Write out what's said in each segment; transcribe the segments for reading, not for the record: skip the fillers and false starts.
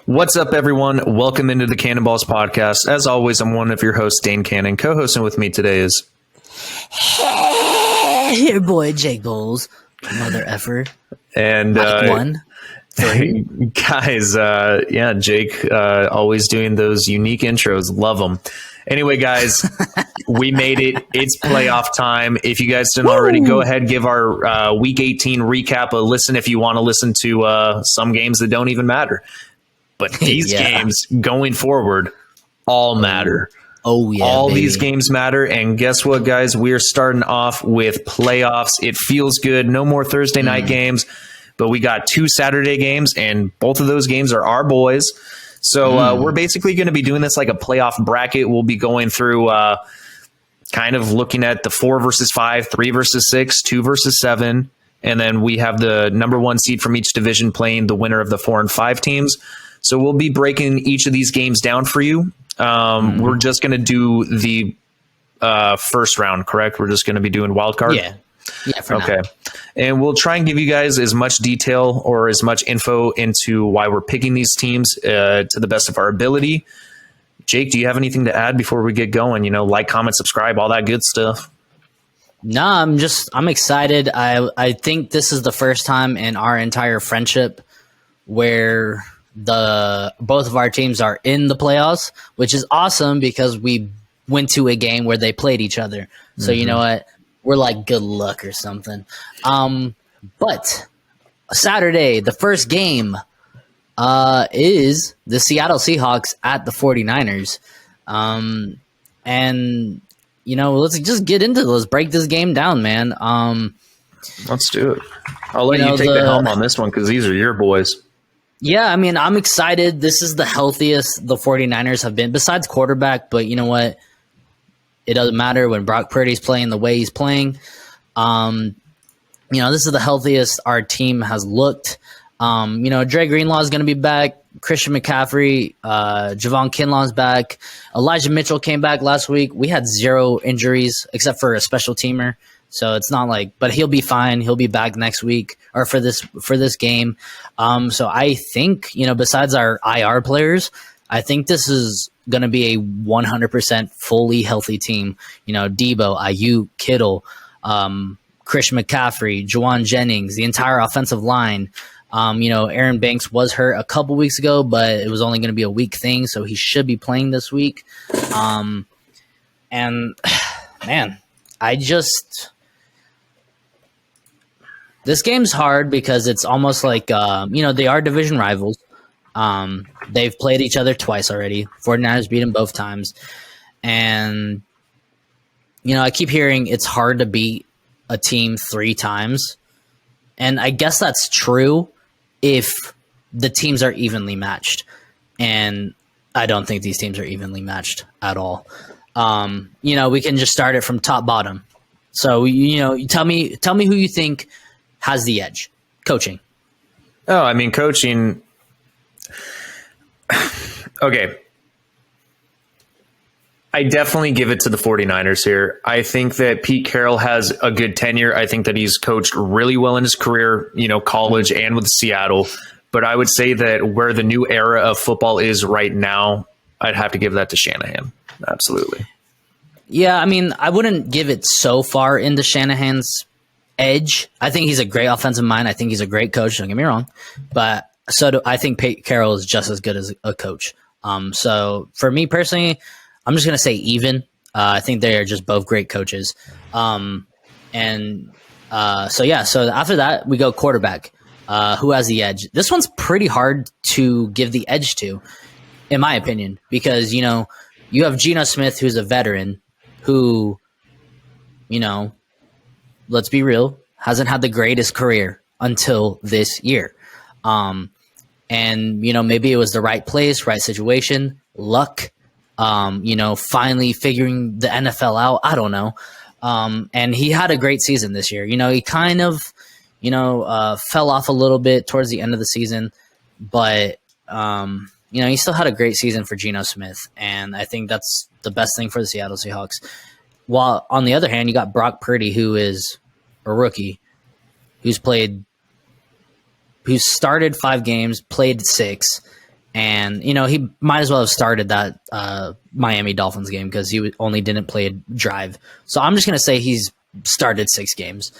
What's up, everyone? Welcome into the Cannonballs podcast. As always, I'm one of your hosts, Dane Cannon. Co-hosting with me today is your boy Jake Bowles, mother effer. And Mike 1, 3. guys, Jake always doing those unique intros. Love them. Anyway, guys, we made it. It's playoff time. If you guys didn't already, go ahead, give our Week 18 recap a listen if you want to listen to some games that don't even matter. But these games going forward all matter. Oh, yeah. All these games matter. And guess what, guys? We're starting off with playoffs. It feels good. No more Thursday night games, but we got 2 Saturday games, and both of those games are our boys. So we're basically going to be doing this like a playoff bracket. We'll be going through kind of looking at the 4 versus 5, 3 versus 6, 2 versus 7. And then we have the number 1 seed from each division playing the winner of the 4 and 5 teams. So we'll be breaking each of these games down for you. We're just going to do the first round, correct? We're just going to be doing wild card? Yeah, for now. And we'll try and give you guys as much detail or as much info into why we're picking these teams to the best of our ability. Jake, do you have anything to add before we get going? You know, like, comment, subscribe, all that good stuff. No, I'm excited. I think this is the first time in our entire friendship where both of our teams are in the playoffs, which is awesome because we went to a game where they played each other. So you know what? We're like good luck or something. But Saturday, the first game is the Seattle Seahawks at the 49ers. And, you know, let's just get into this. Let's break this game down, man. Let's do it. I'll let you take the helm on this one because these are your boys. Yeah, I mean, I'm excited. This is the healthiest the 49ers have been, besides quarterback. But you know what? It doesn't matter when Brock Purdy's playing the way he's playing. You know, this is the healthiest our team has looked. You know, Dre Greenlaw is going to be back. Christian McCaffrey, Javon Kinlaw's back. Elijah Mitchell came back last week. We had 0 injuries except for a special teamer. So it's not like, but he'll be fine. He'll be back next week or for this game. So I think, you know, besides our IR players, I think this is going to be a 100% fully healthy team. You know, Debo, Ayuk, Kittle, Christian McCaffrey, Juwan Jennings, the entire offensive line. You know, Aaron Banks was hurt a couple weeks ago, but it was only going to be a week thing, so he should be playing this week. And man, this game's hard because it's almost like, you know, they are division rivals. They've played each other twice already. 49ers beat them both times. And, you know, I keep hearing it's hard to beat a team 3 times. And I guess that's true if the teams are evenly matched. And I don't think these teams are evenly matched at all. You know, we can just start it from top bottom. So, you know, tell me who you think has the edge. Coaching. Oh, I mean, coaching. Okay. I definitely give it to the 49ers here. I think that Pete Carroll has a good tenure. I think that he's coached really well in his career, you know, college and with Seattle. But I would say that where the new era of football is right now, I'd have to give that to Shanahan. Absolutely. Yeah, I mean, I wouldn't give it so far into Shanahan's edge. I think he's a great offensive mind. I think he's a great coach. Don't get me wrong. But I think Pete Carroll is just as good as a coach. So for me personally, I'm just going to say even. I think they are just both great coaches. So after that, we go quarterback. Who has the edge? This one's pretty hard to give the edge to, in my opinion, because, you know, you have Geno Smith, who's a veteran, who, you know, let's be real, hasn't had the greatest career until this year. And, you know, maybe it was the right place, right situation, luck, you know, finally figuring the NFL out. I don't know. And he had a great season this year. You know, he kind of, you know, fell off a little bit towards the end of the season, but, you know, he still had a great season for Geno Smith. And I think that's the best thing for the Seattle Seahawks. While on the other hand, you got Brock Purdy, who is a rookie, who's started 5 games, played 6, And, he might as well have started that Miami Dolphins game because he only didn't play a drive. So I'm just going to say he's started 6 games.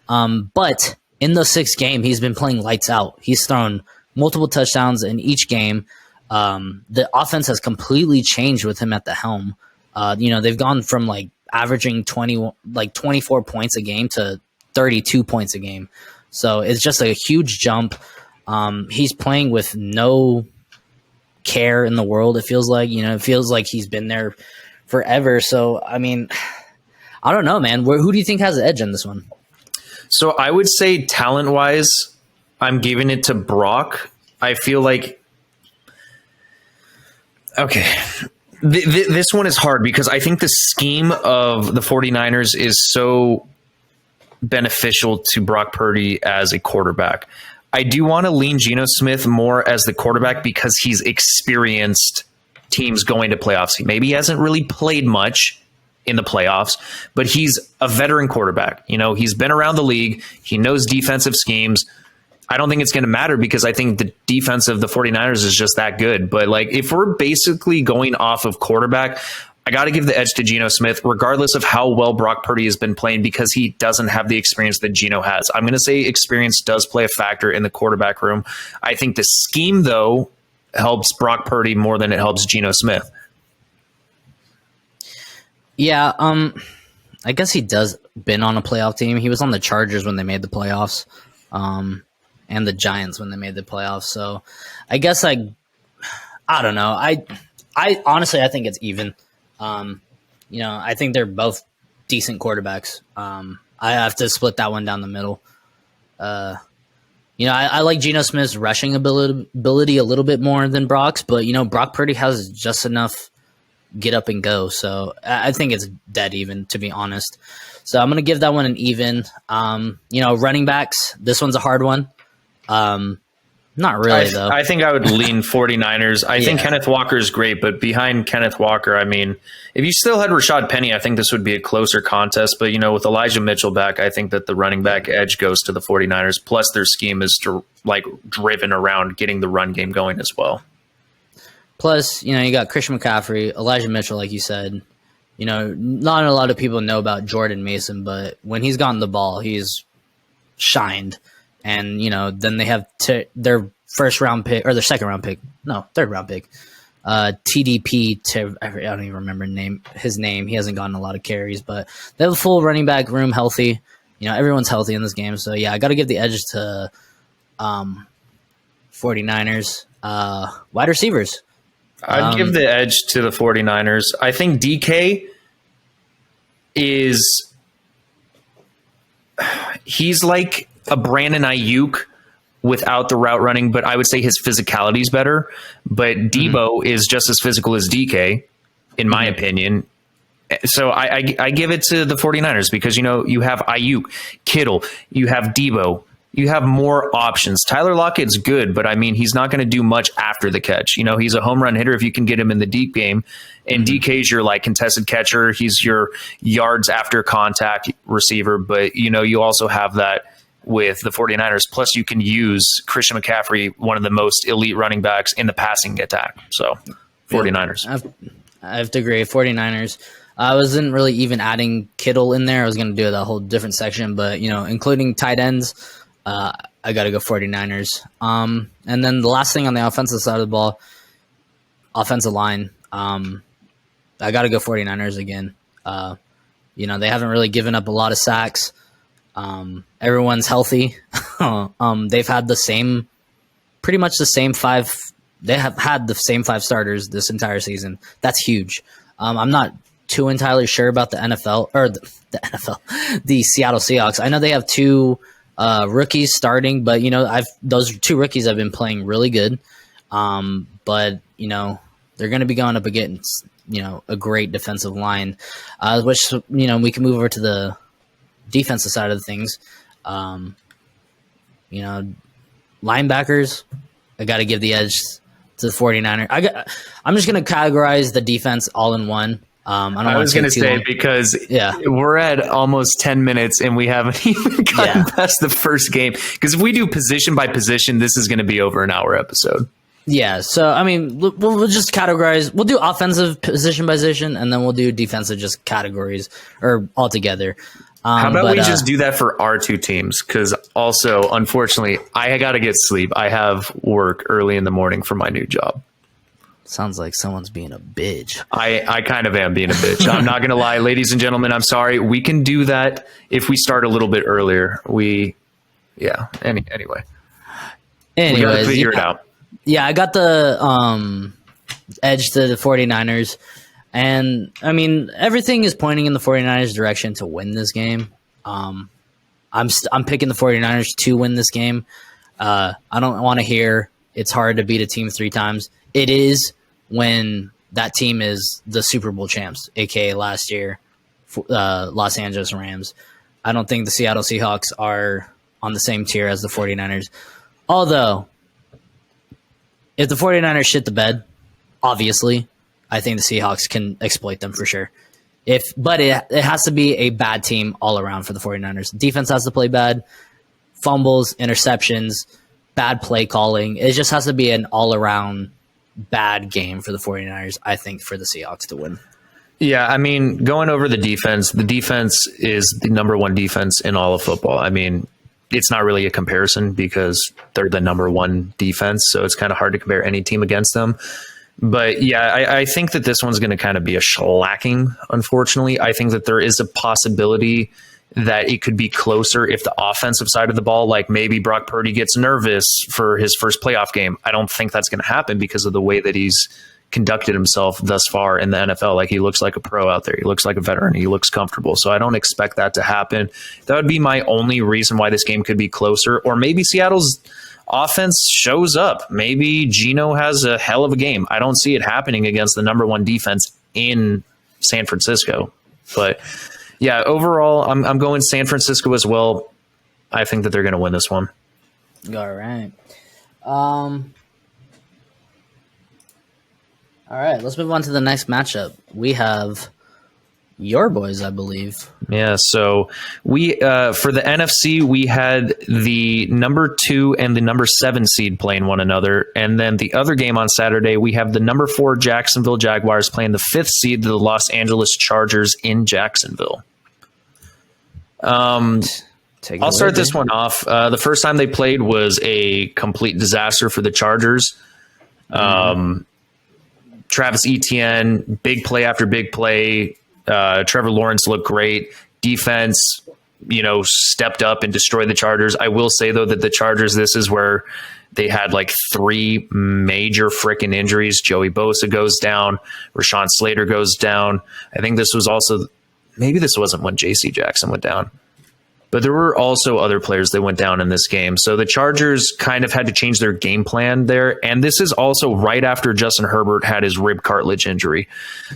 But in those 6 games, he's been playing lights out. He's thrown multiple touchdowns in each game. The offense has completely changed with him at the helm. They've gone from averaging 24 points a game to 32 points a game. So it's just a huge jump. He's playing with no care in the world. It feels like, it feels like he's been there forever. So, I mean, I don't know, man. Who do you think has the edge in this one? So I would say talent wise, I'm giving it to Brock. I feel like, okay, this one is hard because I think the scheme of the 49ers is so beneficial to Brock Purdy as a quarterback. I do want to lean Geno Smith more as the quarterback because he's experienced teams going to playoffs. Maybe he hasn't really played much in the playoffs, but he's a veteran quarterback. He's been around the league. He knows defensive schemes. I don't think it's going to matter because I think the defense of the 49ers is just that good. But if we're basically going off of quarterback, I got to give the edge to Geno Smith, regardless of how well Brock Purdy has been playing, because he doesn't have the experience that Geno has. I'm going to say experience does play a factor in the quarterback room. I think the scheme, though, helps Brock Purdy more than it helps Geno Smith. Yeah, I guess he does been on a playoff team. He was on the Chargers when they made the playoffs, and the Giants when they made the playoffs. So I guess I don't know. I honestly, I think it's even. I think they're both decent quarterbacks. I have to split that one down the middle. I like Geno Smith's rushing ability a little bit more than Brock's, but Brock Purdy has just enough get up and go. So I think it's dead even, to be honest. So I'm going to give that one an even. Running backs, this one's a hard one. Not really, though. I think I would lean 49ers. I think Kenneth Walker is great, but behind Kenneth Walker, I mean, if you still had Rashad Penny, I think this would be a closer contest. But, with Elijah Mitchell back, I think that the running back edge goes to the 49ers. Plus, their scheme is driven around getting the run game going as well. Plus, you got Christian McCaffrey, Elijah Mitchell, like you said. Not a lot of people know about Jordan Mason, but when he's gotten the ball, he's shined. And, then they have their first round pick or their second round pick. No, third round pick. TDP. I don't even remember his name. He hasn't gotten a lot of carries, but they have a full running back room healthy. Everyone's healthy in this game. So, yeah, I got to give the edge to 49ers. Wide receivers. I'd give the edge to the 49ers. I think DK he's like a Brandon Ayuk without the route running, but I would say his physicality is better. But Debo is just as physical as DK, in my opinion. So I give it to the 49ers because, you have Ayuk, Kittle, you have Debo, you have more options. Tyler Lockett's good, but I mean, he's not going to do much after the catch. He's a home run hitter if you can get him in the deep game. And DK's your contested catcher. He's your yards after contact receiver. But, you also have that with the 49ers. Plus, you can use Christian McCaffrey, one of the most elite running backs in the passing attack. So, 49ers. I have to agree. 49ers. I wasn't really even adding Kittle in there. I was going to do that whole different section. But, including tight ends, I got to go 49ers. And then the last thing on the offensive side of the ball, offensive line. I got to go 49ers again. They haven't really given up a lot of sacks. Everyone's healthy. They've had pretty much the same five. They have had the same 5 starters this entire season. That's huge. I'm not too entirely sure about the NFL or the NFL, the Seattle Seahawks. I know they have 2 rookies starting, but those 2 rookies have been playing really good. But they're going to be going up against a great defensive line, which we can move over to the defensive side of things. Linebackers, I got to give the edge to the 49ers. I'm just going to categorize the defense all in one. I was going to say, because we're at almost 10 minutes and we haven't even gotten past the first game. Because if we do position by position, this is going to be over an hour episode. Yeah, so I mean, we'll just categorize. We'll do offensive position by position, and then we'll do defensive just categories or altogether. How about we just do that for our two teams? Because also, unfortunately, I got to get sleep. I have work early in the morning for my new job. Sounds like someone's being a bitch. I kind of am being a bitch. I'm not going to lie, ladies and gentlemen. I'm sorry. We can do that if we start a little bit earlier. Anyway. Anyways, We got to figure it out. Yeah, I got the edge to the 49ers. And, I mean, everything is pointing in the 49ers' direction to win this game. I'm picking the 49ers to win this game. I don't want to hear it's hard to beat a team 3 times. It is when that team is the Super Bowl champs, a.k.a. last year, Los Angeles Rams. I don't think the Seattle Seahawks are on the same tier as the 49ers. Although, if the 49ers shit the bed, obviously, I think the Seahawks can exploit them for sure. But it has to be a bad team all around for the 49ers. Defense has to play bad, fumbles, interceptions, bad play calling. It just has to be an all-around bad game for the 49ers, I think, for the Seahawks to win. Yeah, I mean, going over the defense is the number one defense in all of football. I mean, it's not really a comparison because they're the number one defense, so it's kind of hard to compare any team against them. But yeah, I think that this one's going to kind of be a shellacking, unfortunately. I think that there is a possibility that it could be closer if the offensive side of the ball, like maybe Brock Purdy gets nervous for his first playoff game. I don't think that's going to happen because of the way that he's conducted himself thus far in the NFL. Like, he looks like a pro out there. He looks like a veteran. He looks comfortable. So I don't expect that to happen. That would be my only reason why this game could be closer. Or maybe Seattle's offense shows up. Maybe Geno has a hell of a game. I don't see it happening against the number one defense in San Francisco. But yeah, overall, I'm going San Francisco as well. I think that they're going to win this one. All right. All right, let's move on to the next matchup. We have your boys, I believe. Yeah, so we for the NFC, we had the number 2 and the number 7 seed playing one another. And then the other game on Saturday, we have the number 4 Jacksonville Jaguars playing the 5th seed, the Los Angeles Chargers in Jacksonville. I'll start this one off. The first time they played was a complete disaster for the Chargers. Travis Etienne, big play after big play. Trevor Lawrence looked great. Defense, stepped up and destroyed the Chargers. I will say, though, that the Chargers, this is where they had like 3 major freaking injuries. Joey Bosa goes down. Rashawn Slater goes down. I think this was also, maybe this wasn't when J.C. Jackson went down. But there were also other players that went down in this game. So the Chargers kind of had to change their game plan there. And this is also right after Justin Herbert had his rib cartilage injury.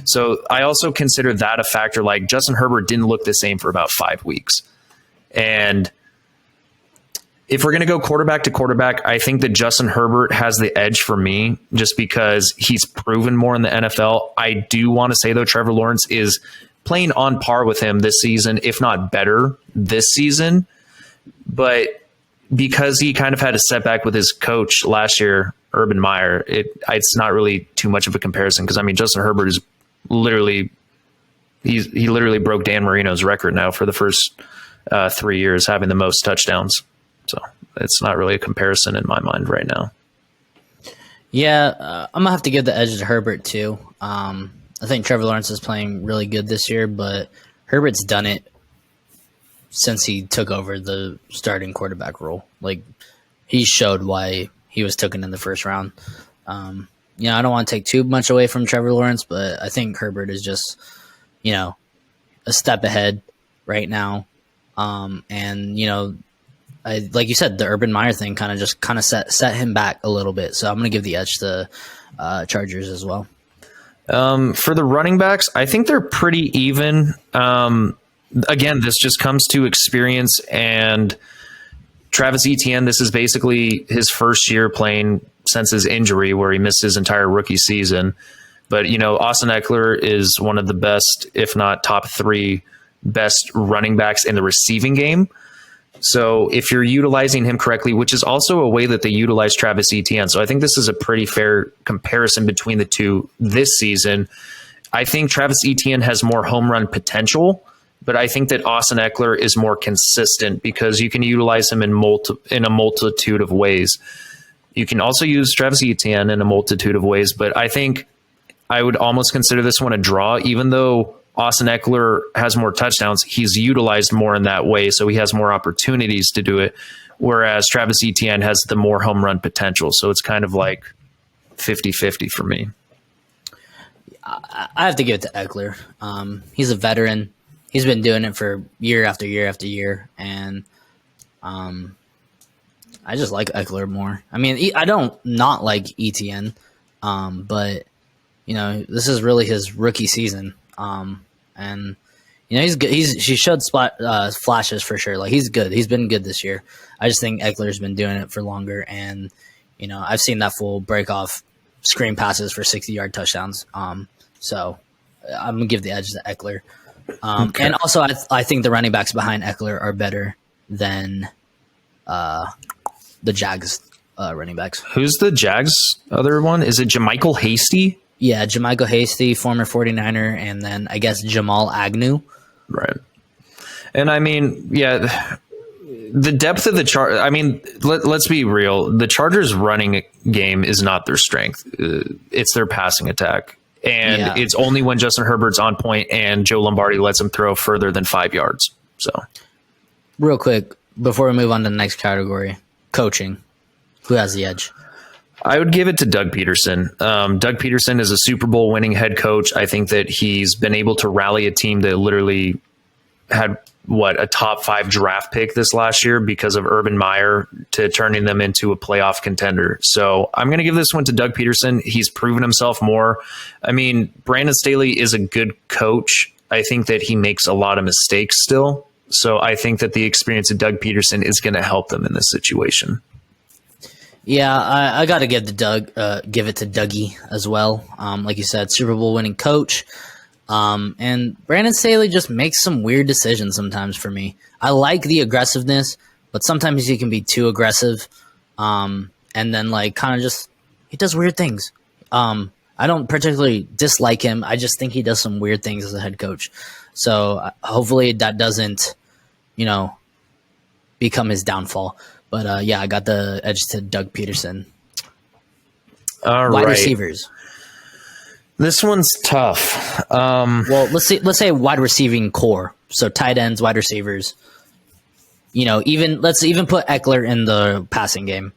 So I also consider that a factor. Like, Justin Herbert didn't look the same for about 5 weeks. And if we're going to go quarterback to quarterback, I think that Justin Herbert has the edge for me just because he's proven more in the NFL. I do want to say, though, Trevor Lawrence is playing on par with him this season, if not better this season. But because he kind of had a setback with his coach last year, Urban Meyer, it's not really too much of a comparison because, I mean, Justin Herbert is literally he literally broke Dan Marino's record now for the first 3 years, having the most touchdowns. So it's not really a comparison in my mind right now. Yeah, I'm going to have to give the edge to Herbert too. I think Trevor Lawrence is playing really good this year, but Herbert's done it since he took over the starting quarterback role. Like, he showed why he was taken in the first round. I don't want to take too much away from Trevor Lawrence, but I think Herbert is just, a step ahead right now. Like you said, the Urban Meyer thing kind of set him back a little bit. So I'm going to give the edge to Chargers as well. For the running backs, I think they're pretty even. Again, this just comes to experience, and Travis Etienne, this is basically his first year playing since his injury where he missed his entire rookie season. But, Austin Eckler is one of the best, if not top 3 best running backs in the receiving game. So if you're utilizing him correctly, which is also a way that they utilize Travis Etienne. So I think this is a pretty fair comparison between the two this season. I think Travis Etienne has more home run potential, but I think that Austin Eckler is more consistent because you can utilize him in a multitude of ways. You can also use Travis Etienne in a multitude of ways, but I think I would almost consider this one a draw, even though Austin Eckler has more touchdowns. He's utilized more in that way, so he has more opportunities to do it, whereas Travis Etienne has the more home run potential. So it's kind of like 50-50 for me. I have to give it to Eckler. He's a veteran. He's been doing it for year after year after year, and I just like Eckler more. I mean, I don't not like Etienne, but this is really his rookie season. And he's good. He showed flashes for sure. Like, he's good. He's been good this year. I just think Eckler's been doing it for longer, and I've seen that full break off screen passes for 60-yard touchdowns. So I'm gonna give the edge to Eckler. Okay. And also, I think the running backs behind Eckler are better than the Jags running backs. Who's the Jags other one? Is it JaMycal Hasty? Yeah, JaMycal Hasty, former 49er, and then I guess Jamal Agnew. Right. And I mean, yeah, the depth of the chart. I mean, let's be real. The Chargers' running game is not their strength. It's their passing attack. And it's only when Justin Herbert's on point and Joe Lombardi lets him throw further than 5 yards. So, real quick, before we move on to the next category, coaching. Who has the edge? I would give it to Doug Peterson. Doug Peterson is a Super Bowl winning head coach. I think that he's been able to rally a team that literally had a top 5 draft pick this last year because of Urban Meyer to turning them into a playoff contender. So I'm going to give this one to Doug Peterson. He's proven himself more. I mean, Brandon Staley is a good coach. I think that he makes a lot of mistakes still. So I think that the experience of Doug Peterson is going to help them in this situation. Yeah, I got to give it to Dougie as well. Like you said, Super Bowl winning coach. And Brandon Staley just makes some weird decisions sometimes for me. I like the aggressiveness, but sometimes he can be too aggressive. And then he does weird things. I don't particularly dislike him. I just think he does some weird things as a head coach. So hopefully that doesn't, become his downfall. But I got the edge to Doug Peterson. All Wide right. receivers. This one's tough. Well, let's say wide receiving core. So tight ends, wide receivers. Let's even put Eckler in the passing game.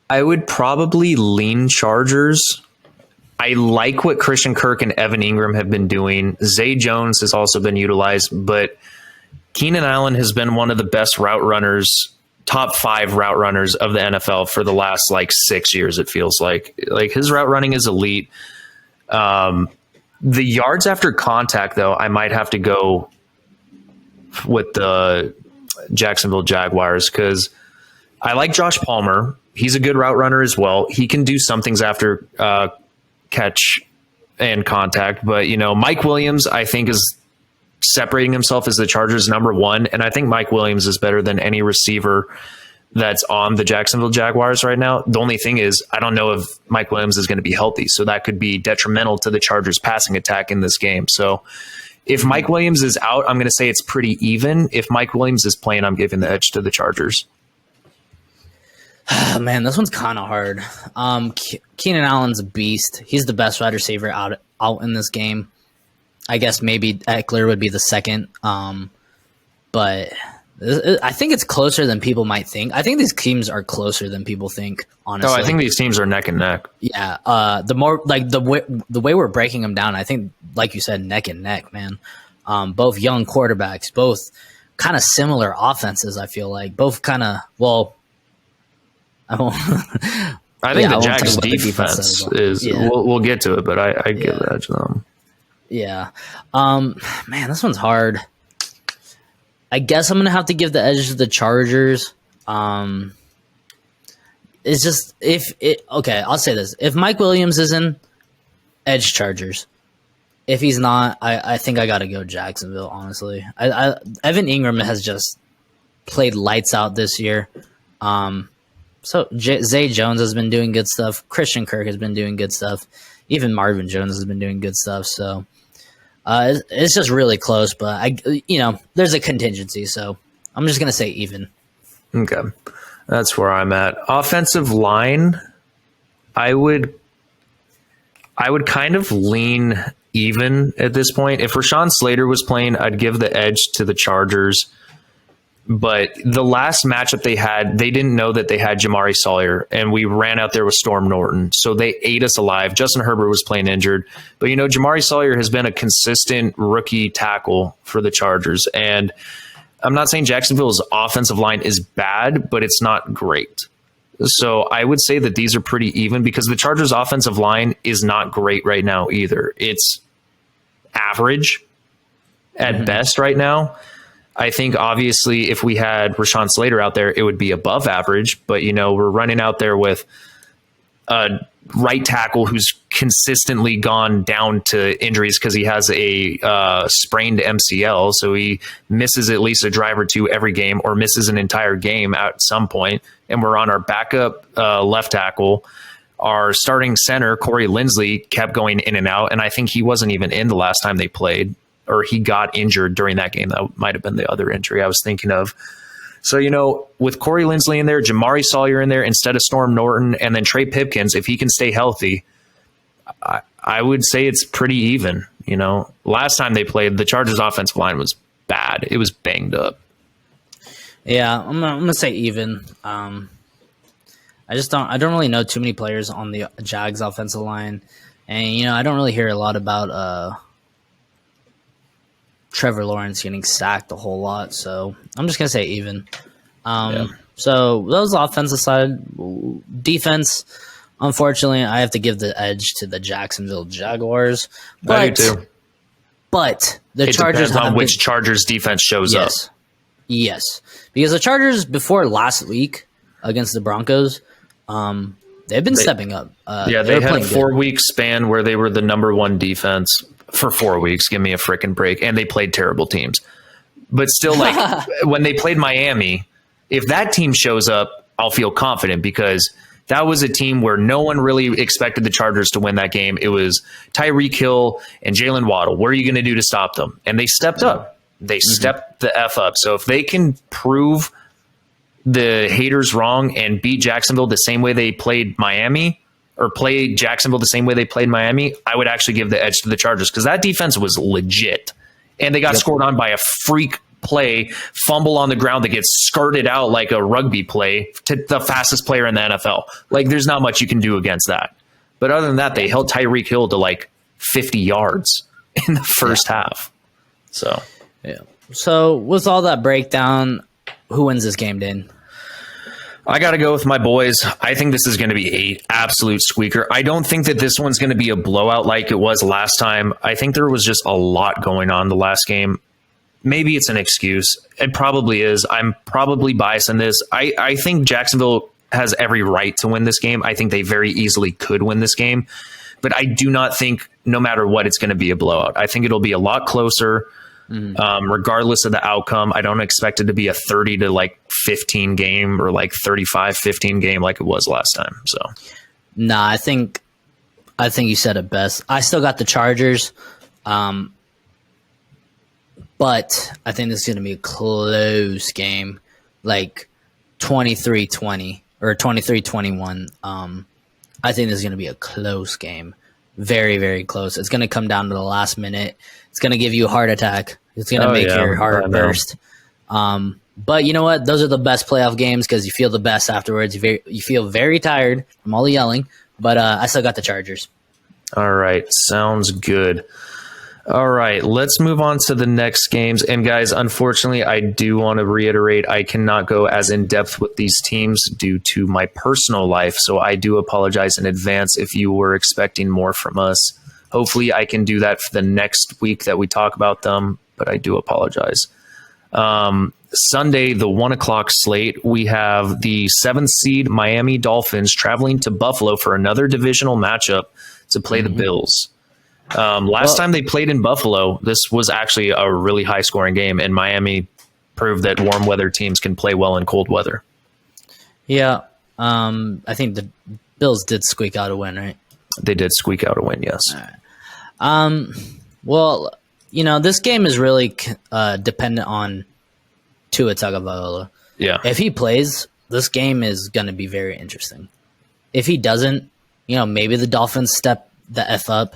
I would probably lean Chargers. I like what Christian Kirk and Evan Ingram have been doing. Zay Jones has also been utilized, but Keenan Allen has been one of the best route runners, top 5 route runners of the NFL for the last 6 years. It feels like his route running is elite. The yards after contact, though, I might have to go with the Jacksonville Jaguars because I like Josh Palmer. He's a good route runner as well. He can do some things after catch and contact, but Mike Williams, I think, is separating himself as the Chargers' number 1, and I think Mike Williams is better than any receiver that's on the Jacksonville Jaguars right now. The only thing is, I don't know if Mike Williams is going to be healthy, so that could be detrimental to the Chargers' passing attack in this game. So if Mike Williams is out, I'm going to say it's pretty even. If Mike Williams is playing, I'm giving the edge to the Chargers. Man, this one's kind of hard. Keenan Allen's a beast. He's the best wide receiver out in this game. I guess maybe Eckler would be the second. But I think it's closer than people might think. I think these teams are closer than people think, honestly. Oh, I think these teams are neck and neck. Yeah. The more the way we're breaking them down, I think, like you said, neck and neck, man. Both young quarterbacks, both kind of similar offenses, I feel like. Both kind of, I think the Jags defense is, we'll get to it, but I give the edge to them. Yeah. Man, this one's hard. I guess I'm going to have to give the edge to the Chargers. It's just, okay, I'll say this. If Mike Williams is in, edge Chargers. if he's not, I think I got to go Jacksonville, honestly. Evan Ingram has just played lights out this year. So Zay Jones has been doing good stuff. Christian Kirk has been doing good stuff. Even Marvin Jones has been doing good stuff. So it's just really close, but there's a contingency. So I'm just gonna say even. Okay, that's where I'm at. Offensive line, I would kind of lean even at this point. If Rashawn Slater was playing, I'd give the edge to the Chargers. But the last matchup they had, they didn't know that they had Jamari Sawyer, and we ran out there with Storm Norton. So they ate us alive. Justin Herbert was playing injured. But, Jamari Sawyer has been a consistent rookie tackle for the Chargers. And I'm not saying Jacksonville's offensive line is bad, but it's not great. So I would say that these are pretty even because the Chargers' offensive line is not great right now either. It's average at best right now. I think obviously if we had Rashawn Slater out there, it would be above average. But, we're running out there with a right tackle who's consistently gone down to injuries because he has a sprained MCL. So he misses at least a drive or two every game or misses an entire game at some point. And we're on our backup left tackle. Our starting center, Corey Linsley, kept going in and out. And I think he wasn't even in the last time they played. Or he got injured during that game. That might have been the other injury I was thinking of. So, with Corey Linsley in there, Jamari Sawyer in there instead of Storm Norton, and then Trey Pipkins, if he can stay healthy, I would say it's pretty even. Last time they played, the Chargers' offensive line was bad. It was banged up. Yeah, I'm gonna say even. I don't really know too many players on the Jags offensive line, and I don't really hear a lot about Trevor Lawrence getting sacked a whole lot, so I'm just gonna say even. So those offensive side, defense. Unfortunately, I have to give the edge to the Jacksonville Jaguars. I do too. But the it Chargers depends on which Chargers defense shows up. Yes, because the Chargers before last week against the Broncos, they've been stepping up. They had a 4-week span where they were the number one defense. For 4 weeks, give me a freaking break. And they played terrible teams. But still, when they played Miami, if that team shows up, I'll feel confident because that was a team where no one really expected the Chargers to win that game. It was Tyreek Hill and Jalen Waddle. What are you going to do to stop them? And they stepped up. They stepped the F up. So if they can prove the haters wrong and beat Jacksonville the same way they played Miami, or play Jacksonville the same way they played Miami, I would actually give the edge to the Chargers because that defense was legit. And they got scored on by a freak play, fumble on the ground that gets skirted out like a rugby play to the fastest player in the NFL. There's not much you can do against that. But other than that, they held Tyreek Hill to 50 yards in the first half. So, yeah. So with all that breakdown, who wins this game, Dane? I got to go with my boys. I think this is going to be an absolute squeaker. I don't think that this one's going to be a blowout like it was last time. I think there was just a lot going on the last game. Maybe it's an excuse. It probably is. I'm probably biased in this. I think Jacksonville has every right to win this game. I think they very easily could win this game. But I do not think, no matter what, it's going to be a blowout. I think it'll be a lot closer. Regardless of the outcome. I don't expect it to be a 30 to 15 game or 35-15 game like it was last time. So, nah, I think you said it best. I still got the Chargers, but I think this is going to be a close game, 23-20 or 23-21. I think this is going to be a close game. Very, very close. It's going to come down to the last minute. It's going to give you a heart attack. It's going to make your heart burst. But you know what? Those are the best playoff games because you feel the best afterwards. You feel very tired from all the yelling. But I still got the Chargers. All right. Sounds good. All right. Let's move on to the next games. And guys, unfortunately, I do want to reiterate, I cannot go as in depth with these teams due to my personal life. So I do apologize in advance if you were expecting more from us. Hopefully I can do that for the next week that we talk about them, but I do apologize. Sunday, the 1:00 slate, we have the 7th seed Miami Dolphins traveling to Buffalo for another divisional matchup to play the Bills. Last time they played in Buffalo, this was actually a really high scoring game, and Miami proved that warm weather teams can play well in cold weather. Yeah. I think the Bills did squeak out a win, right? They did squeak out a win, yes. Well, this game is really dependent on Tua Tagovailoa. Yeah. If he plays, this game is going to be very interesting. If he doesn't, maybe the Dolphins step the F up,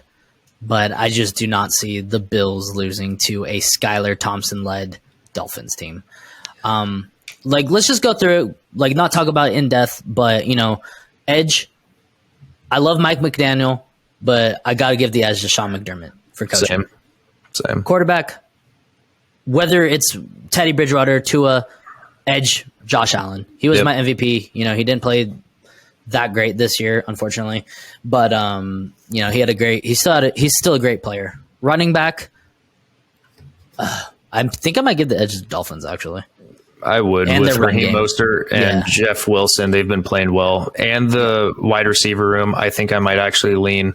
but I just do not see the Bills losing to a Skylar Thompson-led Dolphins team. Let's just go through it, not talk about it in depth, but, edge. I love Mike McDaniel, but I got to give the edge to Sean McDermott for coaching. Same. Quarterback, whether it's Teddy Bridgewater, Tua, edge, Josh Allen. He was my MVP. He didn't play that great this year, unfortunately, but he's still a great player. Running back, I think I might give the edge to the Dolphins, actually. I would, and with Raheem Mostert and Jeff Wilson. They've been playing well. And the wide receiver room, I think I might actually lean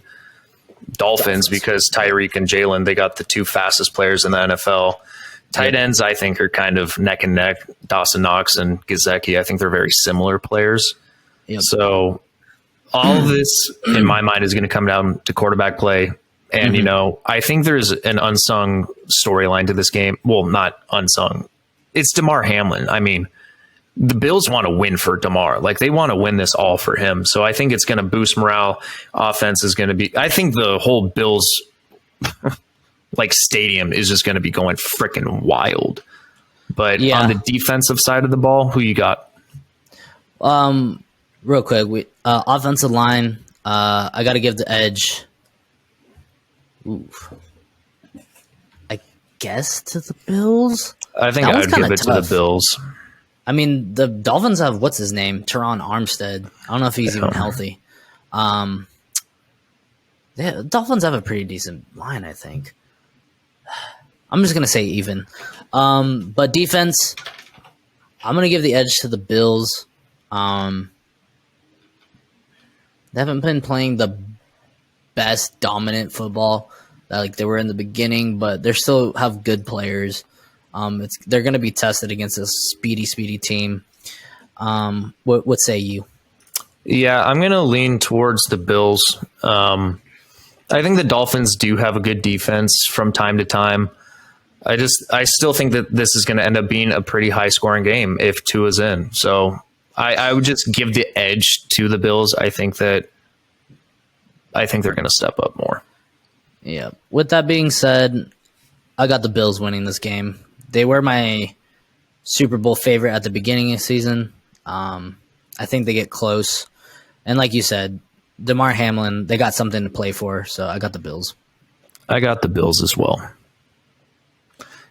Dolphins because Tyreek and Jalen, they got the two fastest players in the NFL. Tight ends, I think, are kind of neck and neck. Dawson Knox and Gesicki, I think they're very similar players. Yep. So all of this, in my mind, is going to come down to quarterback play. And, I think there's an unsung storyline to this game. Well, not unsung. It's Damar Hamlin. I mean, the Bills want to win for Damar. They want to win this all for him. So I think it's going to boost morale. Offense is going to be... I think the whole Bills stadium is just going to be going freaking wild. But on the defensive side of the ball, who you got? Real quick, offensive line, I got to give the edge... I guess to the Bills. I think I would give it to the Bills. I mean, the Dolphins have what's his name, Teron Armstead. I don't know if he's even healthy. The Dolphins have a pretty decent line, I think. I'm just gonna say even. But defense, I'm gonna give the edge to the Bills. They haven't been playing the best dominant football like they were in the beginning, but they still have good players. They're going to be tested against a speedy team. What say you? Yeah, I'm going to lean towards the Bills. I think the Dolphins do have a good defense from time to time. I still think that this is going to end up being a pretty high scoring game if Tua's in. So I would just give the edge to the Bills. I think they're going to step up more. Yeah. With that being said, I got the Bills winning this game. They were my Super Bowl favorite at the beginning of the season. I think they get close. And like you said, Damar Hamlin, they got something to play for, so I got the Bills. I got the Bills as well.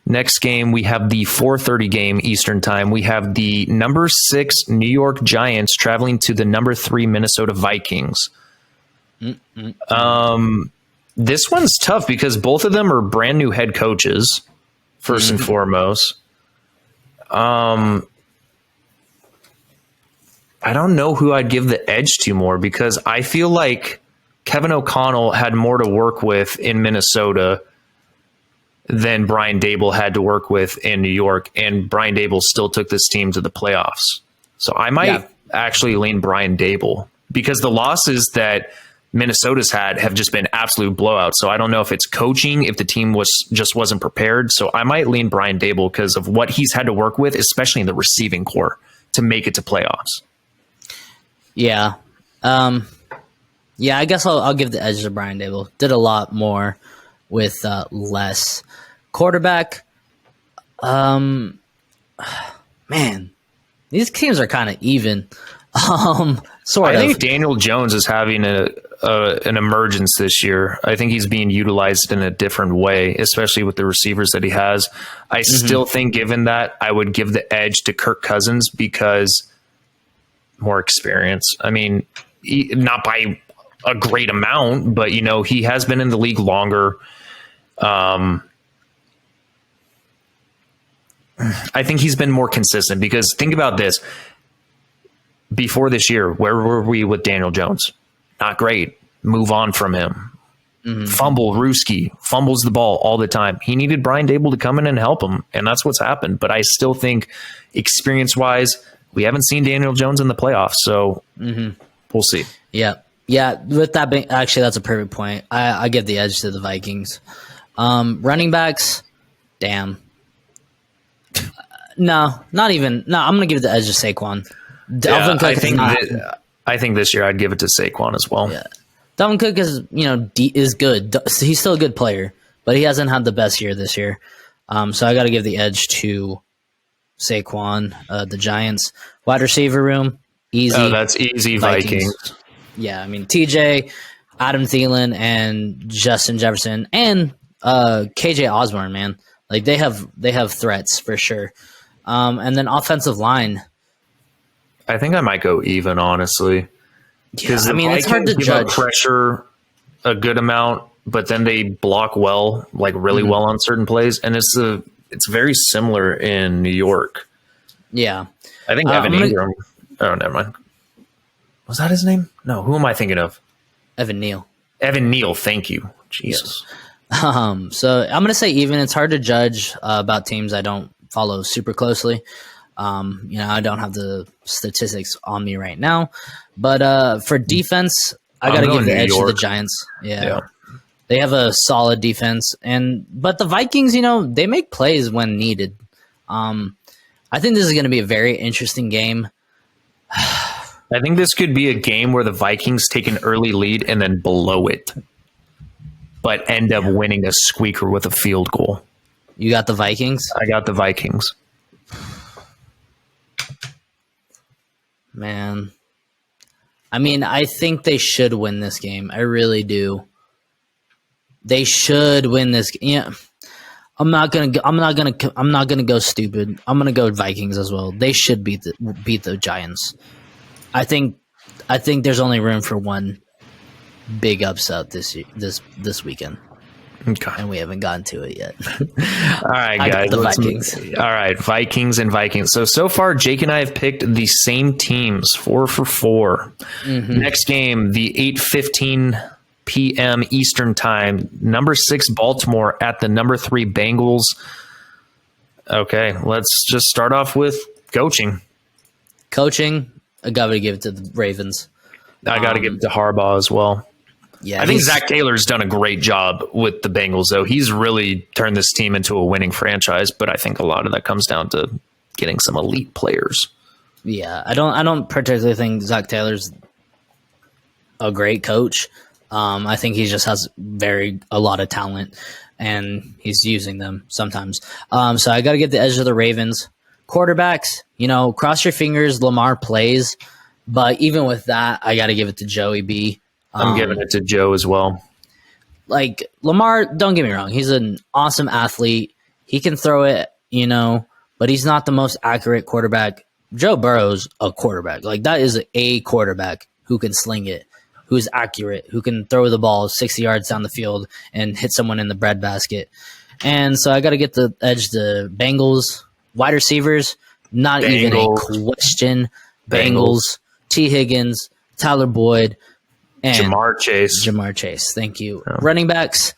Next game, we have the 4:30 game Eastern time. We have the number 6 New York Giants traveling to the number 3 Minnesota Vikings. This one's tough because both of them are brand new head coaches, first and foremost. I don't know who I'd give the edge to more because I feel like Kevin O'Connell had more to work with in Minnesota than Brian Daboll had to work with in New York, and Brian Daboll still took this team to the playoffs. So I might actually lean Brian Daboll because the losses that Minnesota's have just been absolute blowouts. So I don't know if it's coaching, if the team wasn't prepared. So I might lean Brian Daboll because of what he's had to work with, especially in the receiving core, to make it to playoffs. Yeah. I guess I'll give the edge to Brian Daboll. Did a lot more with less. Quarterback, man, these teams are kind of even. I think Daniel Jones is having an emergence this year. I think he's being utilized in a different way, especially with the receivers that he has. I still think, given that, I would give the edge to Kirk Cousins because more experience. I mean, not by a great amount, but he has been in the league longer. I think he's been more consistent because think about this. Before this year, where were we with Daniel Jones? Not great. Move on from him. Fumble, Ruski fumbles the ball all the time. He needed Brian Dable to come in and help him, and that's what's happened. But I still think experience-wise, we haven't seen Daniel Jones in the playoffs, so we'll see. Yeah. Yeah, with that being, actually, that's a perfect point. I give the edge to the Vikings. Running backs, damn. No, not even. No, I'm going to give the edge to Saquon. Dalvin Cook I think this year I'd give it to Saquon as well. Yeah. Dalvin Cook is good. He's still a good player, but he hasn't had the best year this year. So I got to give the edge to Saquon, the Giants. Wide receiver room, easy. Oh, that's easy, Vikings. Yeah, I mean TJ, Adam Thielen, and Justin Jefferson, and KJ Osborne, man. Like they have threats for sure. And then offensive line. I think I might go even, honestly. Yeah, I mean, it's hard to judge. Pressure a good amount, but then they block well, like really well on certain plays, and it's very similar in New York. Yeah, I think Evan Ingram. Oh, never mind. Was that his name? No, who am I thinking of? Evan Neal. Evan Neal. Thank you. Jesus. Yes. So I'm gonna say even. It's hard to judge about teams I don't follow super closely. I don't have the statistics on me right now, but for defense, I got to give the edge to the Giants. Yeah. They have a solid defense, but the Vikings, they make plays when needed. I think this is going to be a very interesting game. I think this could be a game where the Vikings take an early lead and then blow it, but end up winning a squeaker with a field goal. You got the Vikings? I got the Vikings. Man, I mean, I think they should win this game. I really do. They should win this game. Yeah, I'm not gonna go stupid. I'm gonna go Vikings as well. They should beat the Giants. I think there's only room for one big upset this weekend. Okay. And we haven't gotten to it yet. All right, guys. The Vikings. All right, Vikings and Vikings. So far, Jake and I have picked the same teams, 4 for 4. Next game, the 8:15 p.m. Eastern time. Number 6 Baltimore at the number 3 Bengals. Okay, let's just start off with coaching. Coaching, I got to give it to the Ravens. I got to give it to Harbaugh as well. Yeah, I think Zach Taylor's done a great job with the Bengals, though. He's really turned this team into a winning franchise, but I think a lot of that comes down to getting some elite players. Yeah, I don't particularly think Zach Taylor's a great coach. I think he just has a lot of talent, and he's using them sometimes. So I got to get the edge of the Ravens. Quarterbacks, cross your fingers, Lamar plays, but even with that, I got to give it to Joey B. I'm giving it to Joe as well. Like Lamar, don't get me wrong. He's an awesome athlete. He can throw it, but he's not the most accurate quarterback. Joe Burrow's a quarterback. Like that is a quarterback who can sling it, who's accurate, who can throw the ball 60 yards down the field and hit someone in the breadbasket. And so I got to get the edge to Bengals. Wide receivers, not even a question. Bengals, T. Higgins, Tyler Boyd, and Jamar Chase. Thank you. Yeah. Running backs,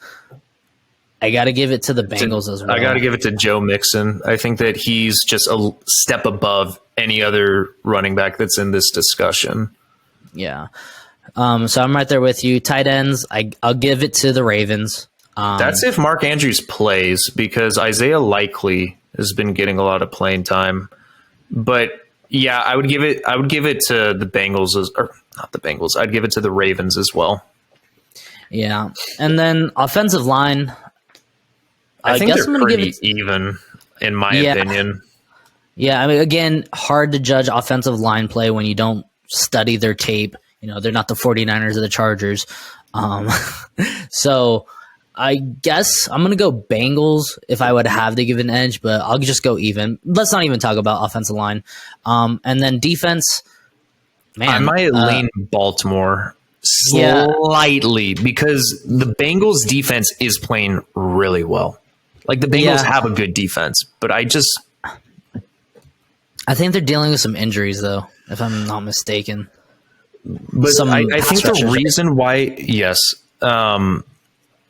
I got to give it to the Bengals as well. I got to give it to Joe Mixon. I think that he's just a step above any other running back that's in this discussion. Yeah. So I'm right there with you. Tight ends, I'll give it to the Ravens. That's if Mark Andrews plays, because Isaiah Likely has been getting a lot of playing time. But yeah, I would give it to the Bengals, or not the Bengals. I'd give it to the Ravens as well. Yeah, and then offensive line. I think they're pretty even, in my opinion. Yeah, I mean, again, hard to judge offensive line play when you don't study their tape. They're not the 49ers or the Chargers. So I guess I'm going to go Bengals if I would have to give an edge, but I'll just go even. Let's not even talk about offensive line. And then defense, man. I might lean Baltimore slightly because the Bengals defense is playing really well. Like the Bengals have a good defense, but I think they're dealing with some injuries though, if I'm not mistaken. But I think the reason why,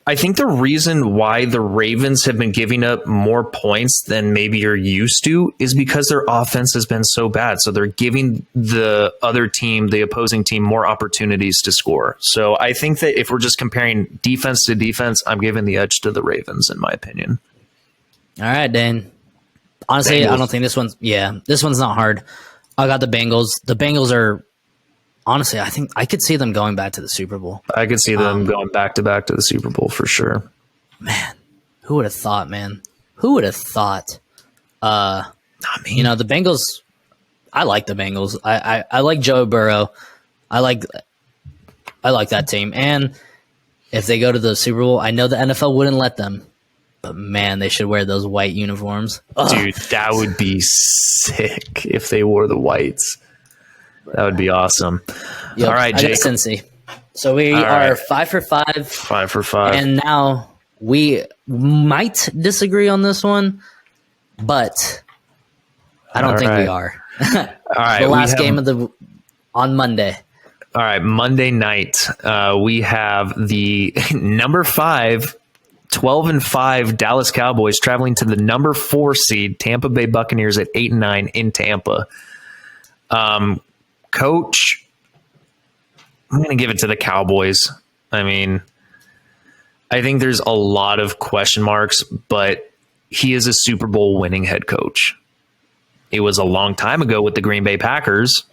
I think the reason why the Ravens have been giving up more points than maybe you're used to is because their offense has been so bad. So they're giving the other team, the opposing team, more opportunities to score. So I think that if we're just comparing defense to defense, I'm giving the edge to the Ravens, in my opinion. All right, Dan. Honestly, Bengals. I don't think this one's not hard. I got the Bengals. The Bengals are, honestly, I think I could see them going back to the Super Bowl. I could see them going back to back to the Super Bowl for sure. Man, who would have thought, man? Who would have thought? Not me. You know, the Bengals, I like the Bengals. I like Joe Burrow. I like that team. And if they go to the Super Bowl, I know the NFL wouldn't let them. But man, they should wear those white uniforms. Ugh. Dude, that would be sick if they wore the whites. That would be awesome. Yep, All right, I got Jake. Cincy. So we All are right. 5 for 5. 5 for 5. And now we might disagree on this one, but I don't All think right. we are. All right. The we last have- game of on Monday. All right, Monday night, we have the number 5, 12-5 Dallas Cowboys traveling to the number 4 seed Tampa Bay Buccaneers at 8-9 in Tampa. Coach, I'm going to give it to the Cowboys. I mean, I think there's a lot of question marks, but he is a Super Bowl winning head coach. It was a long time ago with the Green Bay Packers,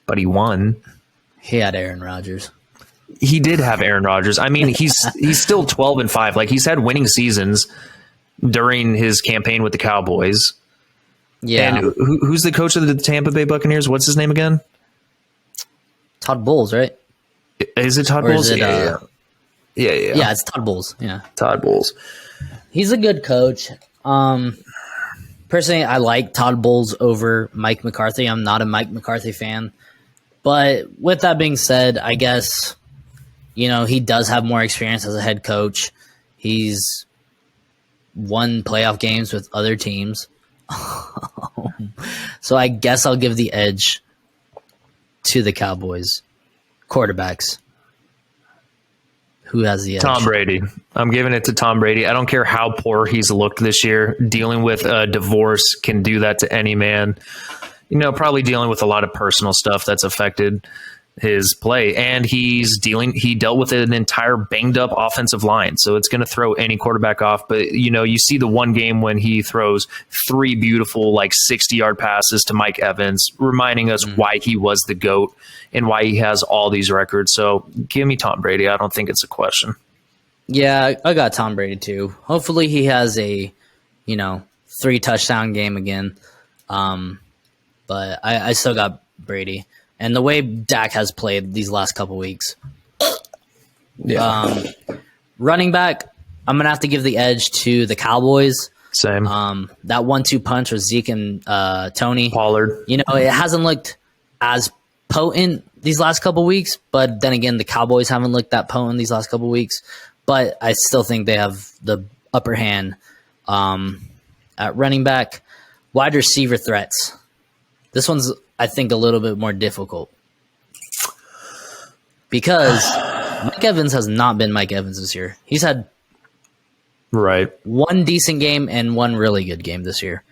but he won. He had Aaron Rodgers. He did have Aaron Rodgers. I mean, he's still 12-5. Like, he's had winning seasons during his campaign with the Cowboys. Yeah. And who's the coach of the Tampa Bay Buccaneers? What's his name again? Todd Bowles, right? Is it Todd Or is Bowles? it, Yeah. Yeah, it's Todd Bowles. Yeah. Todd Bowles. He's a good coach. Personally, I like Todd Bowles over Mike McCarthy. I'm not a Mike McCarthy fan. But with that being said, I guess, you know, he does have more experience as a head coach. He's won playoff games with other teams. So I guess I'll give the edge to the Cowboys. Quarterbacks. Who has the edge? Tom Brady. I'm giving it to Tom Brady. I don't care how poor he's looked this year. Dealing with a divorce can do that to any man. You know, probably dealing with a lot of personal stuff that's affected his play. And he dealt with an entire banged up offensive line. So it's going to throw any quarterback off. But, you know, you see the one game when he throws 3 beautiful, like 60-yard passes to Mike Evans, reminding us why he was the GOAT and why he has all these records. So give me Tom Brady. I don't think it's a question. Yeah, I got Tom Brady too. Hopefully he has a, 3 touchdown game again. But I still got Brady. And the way Dak has played these last couple weeks. Yeah. Running back, I'm going to have to give the edge to the Cowboys. Same. That 1-2 punch with Zeke and Tony. Pollard. You know, it hasn't looked as potent these last couple weeks, but then again, the Cowboys haven't looked that potent these last couple weeks. But I still think they have the upper hand at running back. Wide receiver threats. This one's, I think, a little bit more difficult because Mike Evans has not been Mike Evans this year. He's had Right. one decent game and one really good game this year.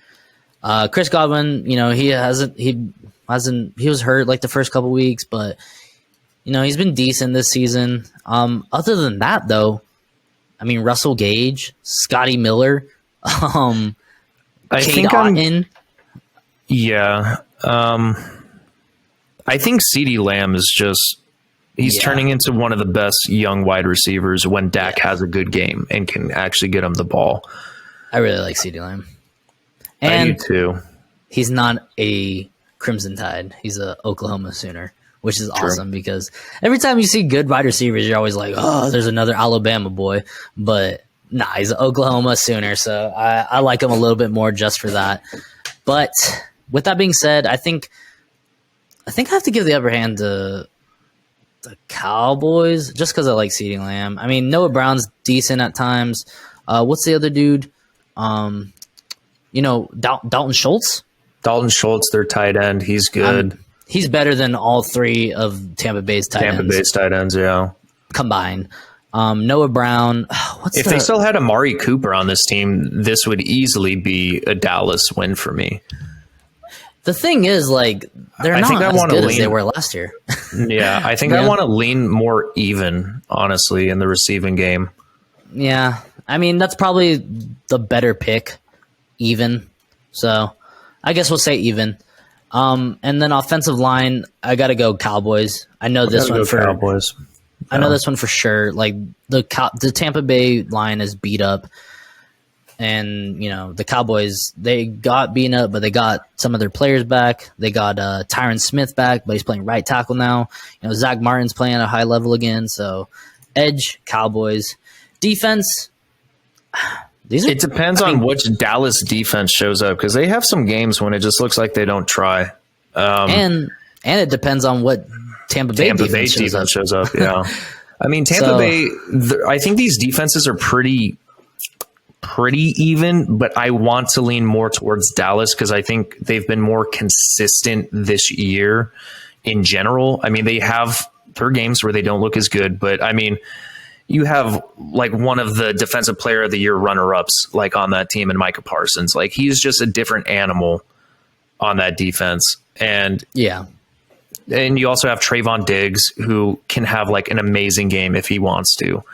Chris Godwin, he was hurt like the first couple weeks, but he's been decent this season. Other than that, though, I mean, Russell Gage, Scotty Miller, I Cade think Otton. Yeah. I think CeeDee Lamb is he's turning into one of the best young wide receivers when Dak has a good game and can actually get him the ball. I really like CeeDee Lamb. I do And too. he's not a Crimson Tide. He's a Oklahoma Sooner, which is awesome because every time you see good wide receivers, you're always like, oh, there's another Alabama boy. But nah, he's an Oklahoma Sooner, so I like him a little bit more just for that. But with that being said, I think I have to give the upper hand to the Cowboys just because I like CeeDee Lamb. I mean, Noah Brown's decent at times. What's the other dude? Dalton Schultz. Dalton Schultz, their tight end. He's good. He's better than all 3 of Tampa Bay's tight ends Tampa Bay's tight ends, yeah. combined. Noah Brown. If they still had Amari Cooper on this team, this would easily be a Dallas win for me. The thing is, like, they're I not think I as wanna good as lean- they were last year. Yeah, I think I want to lean more even, honestly, in the receiving game. Yeah, I mean, that's probably the better pick, even. So I guess we'll say even. And then offensive line, I got to go Cowboys. I know this Gotta one go for Cowboys. I know this one for sure. Like the Tampa Bay line is beat up, and you know the Cowboys, they got beaten up, but they got some of their players back. They got Tyron Smith back, but he's playing right tackle now. You know, Zach Martin's playing at a high level again. So edge Cowboys. Defense. It depends on which Dallas defense shows up, because they have some games when it just looks like they don't try. And it depends on what Tampa Bay defense shows up. Yeah, I mean Tampa Bay. I think these defenses are pretty even, but I want to lean more towards Dallas because I think they've been more consistent this year in general. I mean, they have their games where they don't look as good, but I mean, you have like one of the defensive player of the year runner-ups like on that team, and Micah Parsons. Like, he's just a different animal on that defense. And yeah. And you also have Trayvon Diggs, who can have like an amazing game if he wants to.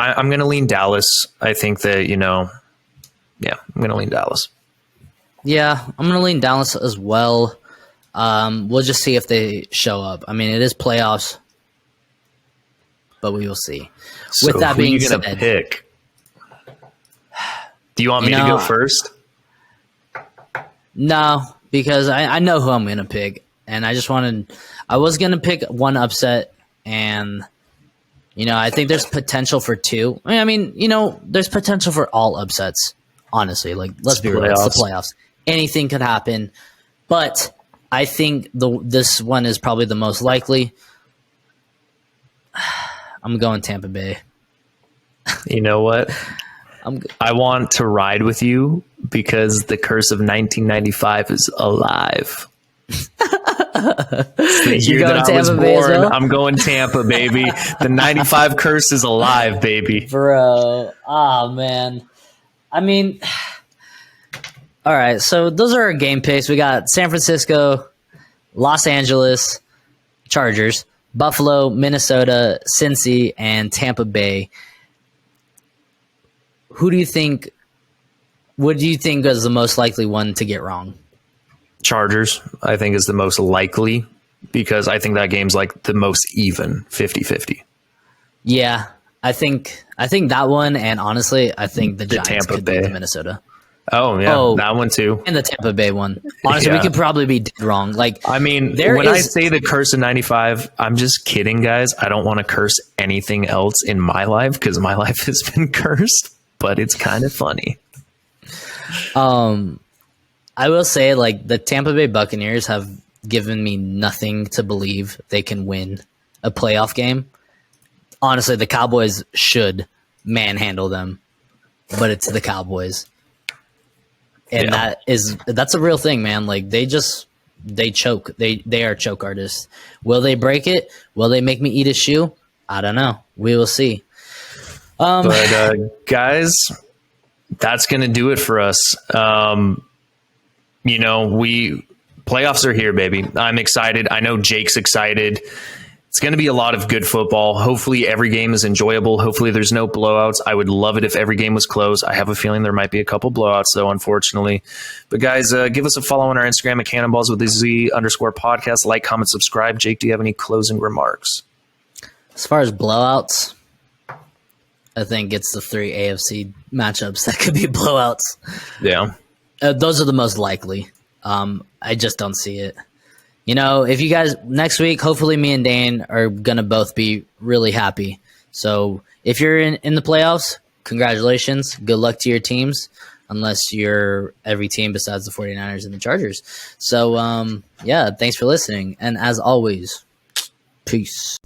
I'm going to lean Dallas. I think that, I'm going to lean Dallas. Yeah, I'm going to lean Dallas as well. We'll just see if they show up. I mean, it is playoffs, but we will see. So with that who being are you going to pick? Do you want me to go first? No, because I know who I'm going to pick. And I was going to pick one upset, and, I think there's potential for two. I mean, there's potential for all upsets, honestly. Like, let's be real, it's the playoffs. Anything could happen. But I think this one is probably the most likely. I'm going Tampa Bay. You know what? I want to ride with you because the curse of 1995 is alive. The year that I was born, I'm going Tampa, baby. The 95 curse is alive, baby. Bro. Oh, man. I mean, all right. So those are our game picks. We got San Francisco, Los Angeles, Chargers, Buffalo, Minnesota, Cincy, and Tampa Bay. What do you think is the most likely one to get wrong? Chargers, I think, is the most likely because I think that game's like the most even, 50-50. Yeah, I think that one, and honestly, I think the Giants Tampa could Bay. beat the Minnesota. Oh, yeah, that one too. And the Tampa Bay one. Honestly, we could probably be dead wrong. Like, I mean, I say the curse of 95, I'm just kidding, guys. I don't want to curse anything else in my life because my life has been cursed, but it's kind of funny. I will say, like, the Tampa Bay Buccaneers have given me nothing to believe they can win a playoff game. Honestly, the Cowboys should manhandle them, but it's the Cowboys. And that's a real thing, man. Like, they choke. They are choke artists. Will they break it? Will they make me eat a shoe? I don't know. We will see. But guys, that's going to do it for us. Playoffs are here, baby. I'm excited. I know Jake's excited. It's going to be a lot of good football. Hopefully every game is enjoyable. Hopefully there's no blowouts. I would love it if every game was close. I have a feeling there might be a couple blowouts, though, unfortunately. But guys, give us a follow on our Instagram at cannonballswithaz_podcast. Like, comment, subscribe. Jake, do you have any closing remarks? As far as blowouts, I think it's the 3 AFC matchups that could be blowouts. Yeah. Those are the most likely. I just don't see it. If you guys next week, hopefully me and Dane are going to both be really happy. So if you're in the playoffs, congratulations. Good luck to your teams, unless you're every team besides the 49ers and the Chargers. So, thanks for listening. And as always, peace.